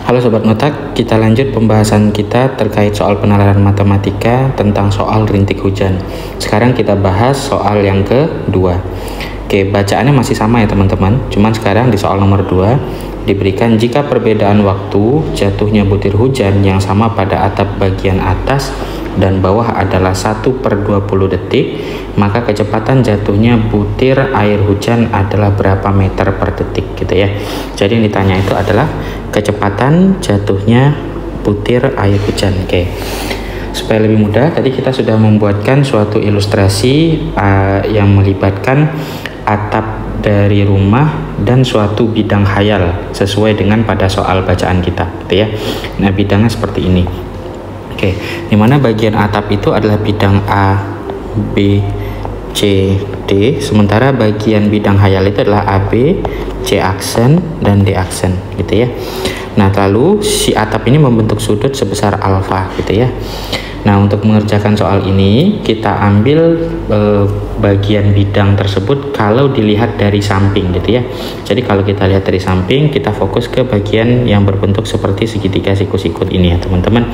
Halo Sobat Ngotak, kita lanjut pembahasan kita terkait soal penalaran matematika tentang soal rintik hujan. Sekarang kita bahas soal yang kedua. Oke, bacaannya masih sama ya teman-teman. Cuman sekarang di soal nomor 2 diberikan jika perbedaan waktu jatuhnya butir hujan yang sama pada atap bagian atas dan bawah adalah 1/20 detik, maka kecepatan jatuhnya butir air hujan adalah berapa meter per detik gitu ya. Jadi yang ditanya itu adalah kecepatan jatuhnya butir air hujan. Oke. Supaya lebih mudah, tadi kita sudah membuatkan suatu ilustrasi yang melibatkan atap dari rumah dan suatu bidang khayal sesuai dengan pada soal bacaan kita gitu ya. Nah, bidangnya seperti ini. Oke, dimana bagian atap itu adalah bidang A, B, C, D, sementara bagian bidang khayal itu adalah AB, C aksen, dan D aksen gitu ya. Nah, lalu si atap ini membentuk sudut sebesar alfa gitu ya. Nah, untuk mengerjakan soal ini kita ambil bagian bidang tersebut kalau dilihat dari samping gitu ya. Jadi kalau kita lihat dari samping, kita fokus ke bagian yang berbentuk seperti segitiga siku-sikut ini ya teman-teman.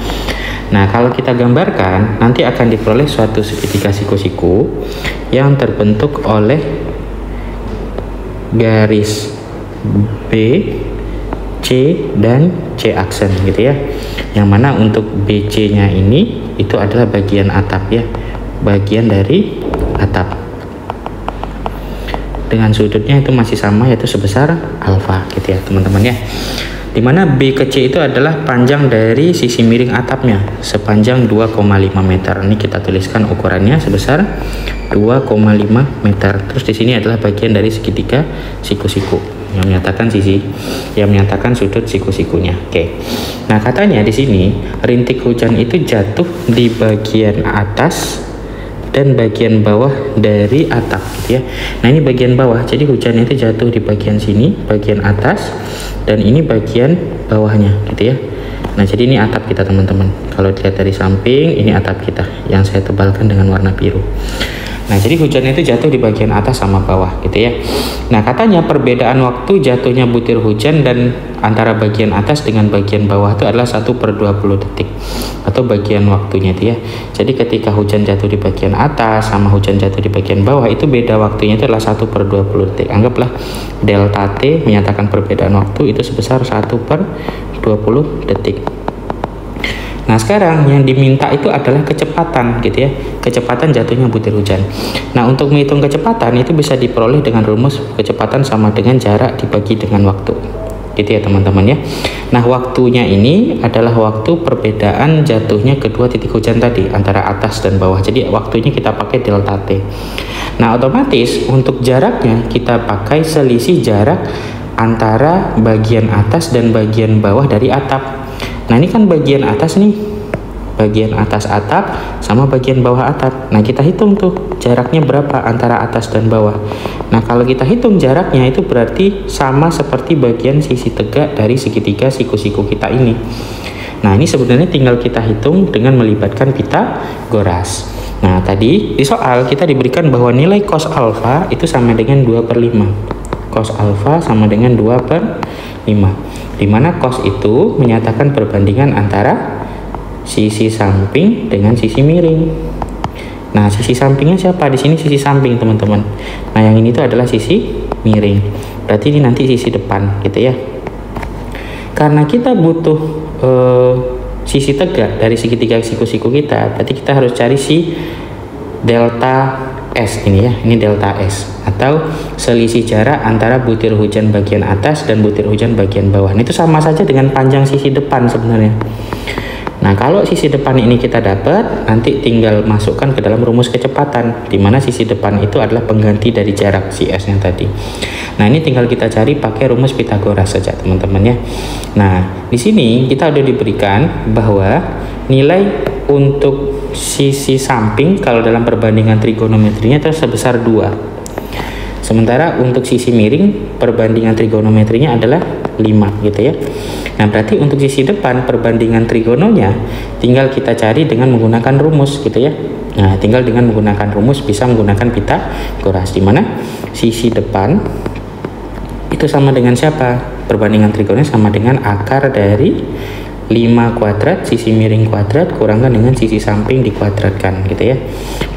Nah, kalau kita gambarkan, nanti akan diperoleh suatu segitiga siku-siku yang terbentuk oleh garis B, C, dan C aksen gitu ya. Yang mana untuk BC-nya ini itu adalah bagian atap ya, bagian dari atap. Dengan sudutnya itu masih sama, yaitu sebesar alfa gitu ya teman-teman ya. Dimana B ke C itu adalah panjang dari sisi miring atapnya sepanjang 2,5 meter. Ini kita tuliskan ukurannya sebesar 2,5 meter. Terus di sini adalah bagian dari segitiga siku-siku yang menyatakan sudut siku-sikunya. Oke. Nah, katanya di sini rintik hujan itu jatuh di bagian atas dan bagian bawah dari atap gitu ya. Nah, ini bagian bawah. Jadi hujan itu jatuh di bagian sini, bagian atas, dan ini bagian bawahnya gitu ya. Nah, jadi ini atap kita teman-teman. Kalau dilihat dari samping, ini atap kita yang saya tebalkan dengan warna biru. Nah, jadi hujan itu jatuh di bagian atas sama bawah gitu ya. Nah, katanya perbedaan waktu jatuhnya butir hujan dan antara bagian atas dengan bagian bawah itu adalah 1/20 detik atau bagian waktunya itu ya. Jadi ketika hujan jatuh di bagian atas sama hujan jatuh di bagian bawah itu beda waktunya itu adalah 1/20 detik. Anggaplah delta T menyatakan perbedaan waktu itu sebesar 1/20 detik. Nah, sekarang yang diminta itu adalah kecepatan gitu ya, kecepatan jatuhnya butir hujan. Nah, untuk menghitung kecepatan itu bisa diperoleh dengan rumus kecepatan sama dengan jarak dibagi dengan waktu gitu ya teman-teman ya. Nah, waktunya ini adalah waktu perbedaan jatuhnya kedua titik hujan tadi antara atas dan bawah. Jadi waktunya kita pakai delta T. Nah, otomatis untuk jaraknya kita pakai selisih jarak antara bagian atas dan bagian bawah dari atap. Nah, ini kan bagian atas nih, bagian atas atap sama bagian bawah atap. Nah, kita hitung tuh jaraknya berapa antara atas dan bawah. Nah, kalau kita hitung jaraknya itu berarti sama seperti bagian sisi tegak dari segitiga siku-siku kita ini. Nah, ini sebenarnya tinggal kita hitung dengan melibatkan Pythagoras. Nah, tadi di soal kita diberikan bahwa nilai cos alfa itu sama dengan 2/5. Cos alfa sama dengan 2/5. Dimana cos itu menyatakan perbandingan antara sisi samping dengan sisi miring. Nah, sisi sampingnya siapa? Di sini sisi samping teman-teman. Nah, yang ini tuh adalah sisi miring. Berarti ini nanti sisi depan gitu ya. Karena kita butuh sisi tegak dari segitiga siku-siku kita, berarti kita harus cari si delta S ini ya, ini delta S atau selisih jarak antara butir hujan bagian atas dan butir hujan bagian bawah. Nah, itu sama saja dengan panjang sisi depan sebenarnya. Nah, kalau sisi depan ini kita dapat, nanti tinggal masukkan ke dalam rumus kecepatan, di mana sisi depan itu adalah pengganti dari jarak si S-nya tadi. Nah, ini tinggal kita cari pakai rumus Pythagoras saja teman-teman ya. Nah, di sini kita udah diberikan bahwa nilai untuk sisi samping kalau dalam perbandingan trigonometrinya itu sebesar 2. Sementara untuk sisi miring perbandingan trigonometrinya adalah 5 gitu ya. Nah, berarti untuk sisi depan perbandingan trigononya tinggal kita cari dengan menggunakan rumus gitu ya. Nah, tinggal dengan menggunakan rumus bisa menggunakan Pythagoras, di mana sisi depan itu sama dengan siapa? perbandingan trigononya sama dengan akar dari 5 kuadrat sisi miring kuadrat kurangkan dengan sisi samping dikuadratkan gitu ya.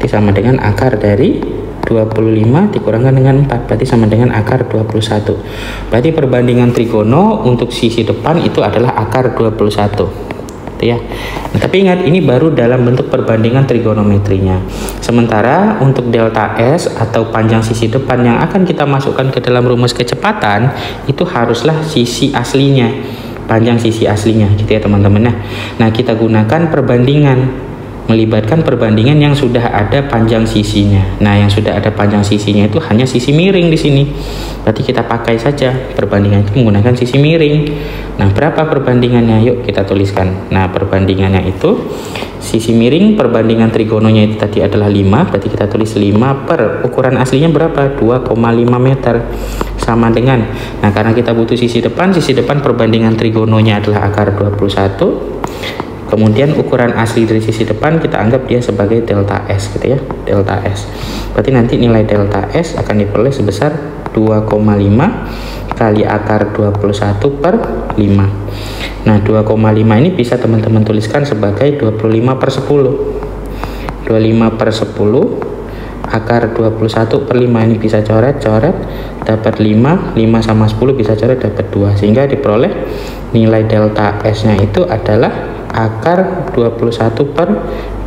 Jadi sama dengan akar dari 25 dikurangkan dengan 4, berarti sama dengan akar 21. Berarti perbandingan trigono untuk sisi depan itu adalah akar 21 ya. Nah, tapi ingat ini baru dalam bentuk perbandingan trigonometrinya. Sementara untuk delta S atau panjang sisi depan yang akan kita masukkan ke dalam rumus kecepatan itu haruslah sisi aslinya, panjang sisi aslinya gitu ya teman-teman. Nah, kita gunakan perbandingan, melibatkan perbandingan yang sudah ada panjang sisinya. Nah, yang sudah ada panjang sisinya itu hanya sisi miring di sini. Berarti kita pakai saja perbandingan itu menggunakan sisi miring. Nah, berapa perbandingannya? Yuk kita tuliskan. Nah, perbandingannya itu sisi miring perbandingan trigononya itu tadi adalah 5, berarti kita tulis 5 per ukuran aslinya berapa? 2,5 meter. Sama dengan, nah karena kita butuh sisi depan perbandingan trigononya adalah akar 21. Kemudian ukuran asli dari sisi depan kita anggap dia sebagai delta S gitu ya, delta S. Berarti nanti nilai delta S akan diperoleh sebesar 2,5 kali akar 21 per 5. Nah, 2,5 ini bisa teman-teman tuliskan sebagai 25 per 10. 25 per 10 akar 21 per 5 ini bisa coret-coret dapat 5 sama 10 bisa coret dapat 2, sehingga diperoleh nilai delta S nya itu adalah akar 21 per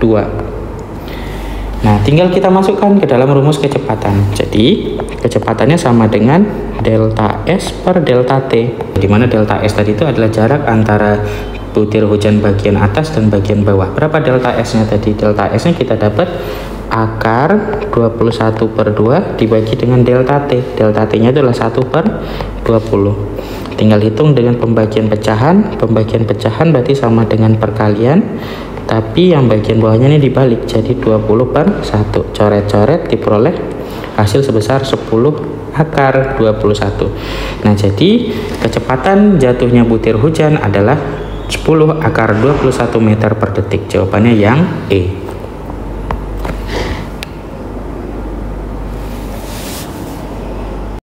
2. Nah, tinggal kita masukkan ke dalam rumus kecepatan. Jadi kecepatannya sama dengan delta S per delta T, di mana delta S tadi itu adalah jarak antara butir hujan bagian atas dan bagian bawah. Berapa delta S nya tadi? Delta S nya kita dapat akar 21 per 2 dibagi dengan delta T. Delta T nya adalah 1 per 20. Tinggal hitung dengan pembagian pecahan. Pembagian pecahan berarti sama dengan perkalian, tapi yang bagian bawahnya ini dibalik, jadi 20 per 1. Coret-coret diperoleh hasil sebesar 10 akar 21. Nah, jadi kecepatan jatuhnya butir hujan adalah 10 akar 21 meter per detik. Jawabannya yang E.